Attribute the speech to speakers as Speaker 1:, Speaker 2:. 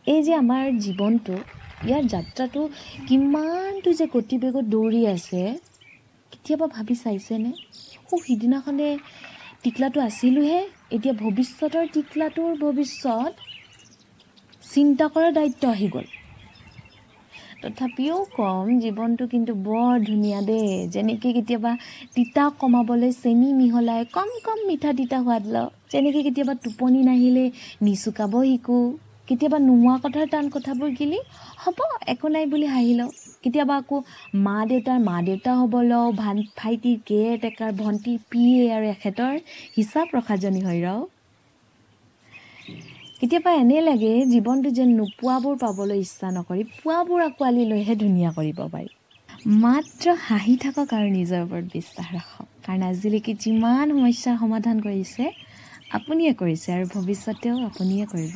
Speaker 1: এই যে আমাৰ জীৱনটো, ইয়াৰ যাত্ৰাটো কিমানটো যে গতিবেগত দৌৰি আছে, কেতিয়াবা ভাবি চাইছেনে? সিদিনাখনে টিকলাটো আছিলোহে, এতিয়া ভৱিষ্যতৰ টিকলাটোৰ ভৱিষ্যত চিন্তা কৰাৰ দায়িত্ব আহি গ'ল। তথাপিও কম, জীৱনটো কিন্তু বৰ ধুনীয়া দেই। যেনেকৈ কেতিয়াবা তিতা কমাবলৈ চেনি মিহলাই কম কম মিঠা তিতা সোৱাদ লওঁ, যেনেকৈ কেতিয়াবা টোপনি নাহিলে নিচুকাব শিকোঁ, কেতিয়াবা নোহোৱা কথাৰ টান কথাবোৰ গিলি হ'ব একো নাই বুলি হাঁহি লওঁ, কেতিয়াবা আকৌ মা দেউতা হ'ব লওঁ, ভাইটিৰ কেয়াৰটেকাৰ, ভণ্টিৰ পিয়ে আৰু এখেতৰ হিচাপ ৰখাজনী হৈ ৰওঁ। কেতিয়াবা এনে লাগে জীৱনটো যেন নোপোৱাবোৰ পাবলৈ ইচ্ছা নকৰি পোৱাবোৰ আঁকোৱালি লৈহে ধুনীয়া কৰিব পাৰি। মাত্ৰ হাঁহি থাকক আৰু নিজৰ ওপৰত বিশ্বাস ৰাখক, কাৰণ আজিলৈকে যিমান সমস্যাৰ সমাধান কৰিছে আপুনিয়ে কৰিছে আৰু ভৱিষ্যতেও আপুনিয়ে কৰিব।